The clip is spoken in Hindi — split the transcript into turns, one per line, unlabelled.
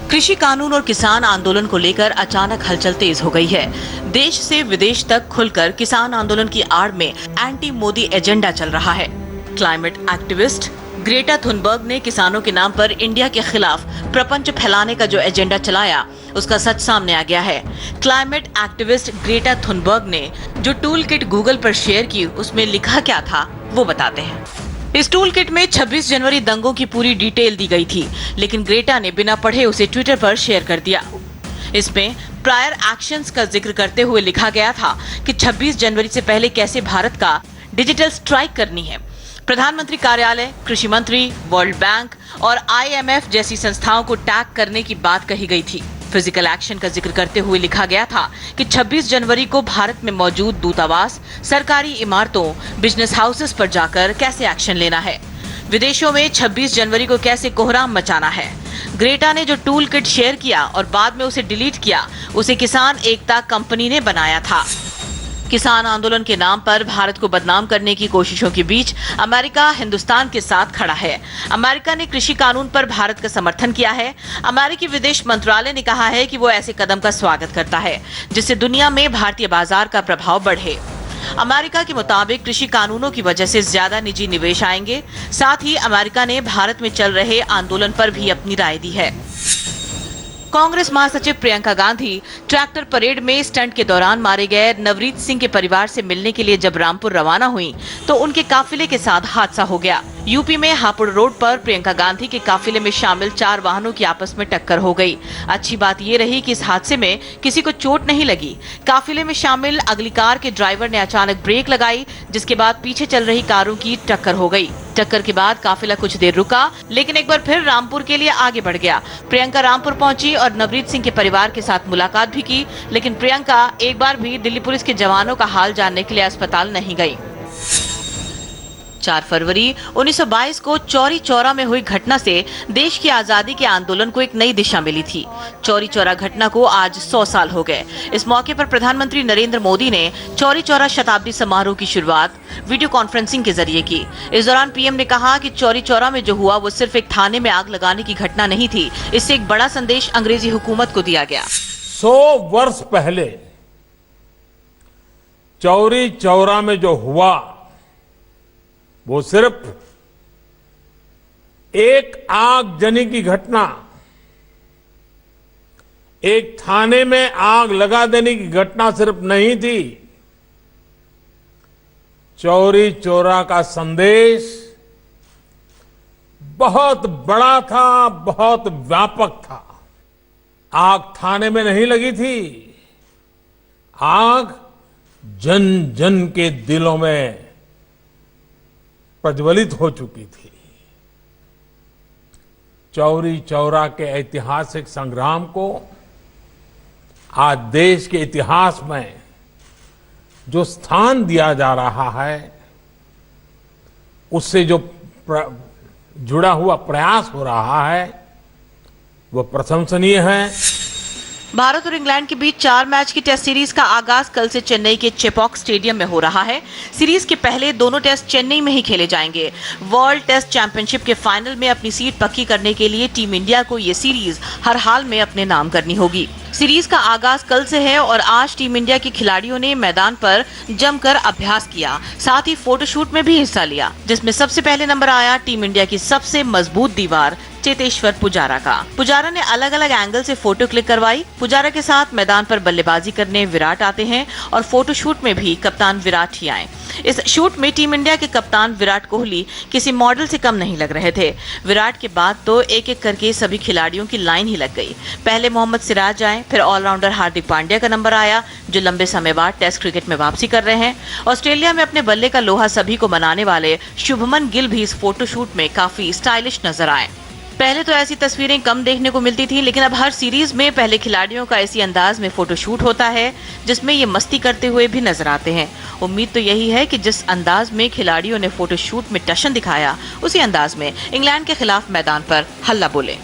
कृषि कानून और किसान आंदोलन को लेकर अचानक हलचल तेज हो गई है। देश से विदेश तक खुलकर किसान आंदोलन की आड़ में एंटी मोदी एजेंडा चल रहा है। क्लाइमेट एक्टिविस्ट ग्रेटा थुनबर्ग ने किसानों के नाम पर इंडिया के खिलाफ प्रपंच फैलाने का जो एजेंडा चलाया, उसका सच सामने आ गया है। क्लाइमेट एक्टिविस्ट ग्रेटा थुनबर्ग ने जो टूल किट गूगल पर शेयर की, उसमें लिखा क्या था वो बताते हैं। इस टूल किट में 26 जनवरी दंगों की पूरी डिटेल दी गई थी, लेकिन ग्रेटा ने बिना पढ़े उसे ट्विटर पर शेयर कर दिया। इसमें प्रायर एक्शंस का जिक्र करते हुए लिखा गया था कि 26 जनवरी से पहले कैसे भारत का डिजिटल स्ट्राइक करनी है। प्रधानमंत्री कार्यालय, कृषि मंत्री, वर्ल्ड बैंक और IMF जैसी संस्थाओं को टैग करने की बात कही गई थी। फिजिकल एक्शन का जिक्र करते हुए लिखा गया था कि 26 जनवरी को भारत में मौजूद दूतावास, सरकारी इमारतों, बिजनेस हाउसेस पर जाकर कैसे एक्शन लेना है। विदेशों में 26 जनवरी को कैसे कोहराम मचाना है। ग्रेटा ने जो टूल किट शेयर किया और बाद में उसे डिलीट किया, उसे किसान एकता कंपनी ने बनाया था। किसान आंदोलन के नाम पर भारत को बदनाम करने की कोशिशों के बीच अमेरिका हिंदुस्तान के साथ खड़ा है। अमेरिका ने कृषि कानून पर भारत का समर्थन किया है। अमेरिकी विदेश मंत्रालय ने कहा है कि वो ऐसे कदम का स्वागत करता है जिससे दुनिया में भारतीय बाजार का प्रभाव बढ़े। अमेरिका के मुताबिक कृषि कानूनों की वजह से ज्यादा निजी निवेश आएंगे। साथ ही अमेरिका ने भारत में चल रहे आंदोलन पर भी अपनी राय दी है। कांग्रेस महासचिव प्रियंका गांधी ट्रैक्टर परेड में स्टंट के दौरान मारे गए नवरीत सिंह के परिवार से मिलने के लिए जब रामपुर रवाना हुई तो उनके काफिले के साथ हादसा हो गया। यूपी में हापुड़ रोड पर प्रियंका गांधी के काफिले में शामिल 4 वाहनों की आपस में टक्कर हो गई। अच्छी बात ये रही कि इस हादसे में किसी को चोट नहीं लगी। काफिले में शामिल अगली कार के ड्राइवर ने अचानक ब्रेक लगाई, जिसके बाद पीछे चल रही कारों की टक्कर हो गई। टक्कर के बाद काफिला कुछ देर रुका, लेकिन एक बार फिर रामपुर के लिए आगे बढ़ गया। प्रियंका रामपुर पहुंची और नवरीत सिंह के परिवार के साथ मुलाकात भी की, लेकिन प्रियंका एक बार भी दिल्ली पुलिस के जवानों का हाल जानने के लिए अस्पताल नहीं गई। 4 फरवरी 1922 को चौरी चौरा में हुई घटना से देश की आजादी के आंदोलन को एक नई दिशा मिली थी। चौरी चौरा घटना को आज 100 साल हो गए। इस मौके पर प्रधानमंत्री नरेंद्र मोदी ने चौरी चौरा शताब्दी समारोह की शुरुआत वीडियो कॉन्फ्रेंसिंग के जरिए की। इस दौरान पीएम ने कहा कि चौरी चौरा में जो हुआ वो सिर्फ एक थाने में आग लगाने की घटना नहीं थी, इससे एक बड़ा संदेश अंग्रेजी हुकूमत को दिया गया।
100 वर्ष पहले चौरी चौरा में जो हुआ वो सिर्फ एक आगजनी की घटना, एक थाने में आग लगा देने की घटना सिर्फ नहीं थी। चौरी चौरा का संदेश बहुत बड़ा था, बहुत व्यापक था। आग थाने में नहीं लगी थी, आग जन जन के दिलों में प्रज्वलित हो चुकी थी। चौरी चौरा के ऐतिहासिक संग्राम को आज देश के इतिहास में जो स्थान दिया जा रहा है, उससे जो जुड़ा हुआ प्रयास हो रहा है वो प्रशंसनीय है।
भारत और इंग्लैंड के बीच 4 मैच की टेस्ट सीरीज का आगाज कल से चेन्नई के चेपॉक स्टेडियम में हो रहा है। सीरीज के पहले दोनों टेस्ट चेन्नई में ही खेले जाएंगे। वर्ल्ड टेस्ट चैंपियनशिप के फाइनल में अपनी सीट पक्की करने के लिए टीम इंडिया को ये सीरीज हर हाल में अपने नाम करनी होगी। सीरीज का आगाज कल से है और आज टीम इंडिया के खिलाड़ियों ने मैदान पर जमकर अभ्यास किया, साथ ही फोटोशूट में भी हिस्सा लिया, जिसमें सबसे पहले नंबर आया टीम इंडिया की सबसे मजबूत दीवार चेतेश्वर पुजारा का। पुजारा ने अलग अलग एंगल से फोटो क्लिक करवाई। पुजारा के साथ मैदान पर बल्लेबाजी करने विराट आते हैं और फोटोशूट में भी कप्तान विराट ही आए। इस शूट में टीम इंडिया के कप्तान विराट कोहली किसी मॉडल से कम नहीं लग रहे थे। विराट के बाद तो एक एक करके सभी खिलाड़ियों की लाइन ही लग गई। पहले मोहम्मद सिराज आए, फिर ऑलराउंडर हार्दिक पांड्या का नंबर आया, जो लंबे समय बाद टेस्ट क्रिकेट में वापसी कर रहे हैं। ऑस्ट्रेलिया में अपने बल्ले का लोहा सभी को मनाने वाले शुभमन गिल भी इस फोटोशूट में काफी स्टाइलिश नजर आए। पहले तो ऐसी तस्वीरें कम देखने को मिलती थी, लेकिन अब हर सीरीज में पहले खिलाड़ियों का इसी अंदाज में फोटोशूट होता है जिसमें ये मस्ती करते हुए भी नजर आते हैं। उम्मीद तो यही है कि जिस अंदाज में खिलाड़ियों ने फोटोशूट में टशन दिखाया, उसी अंदाज में इंग्लैंड के खिलाफ मैदान पर हल्ला बोले।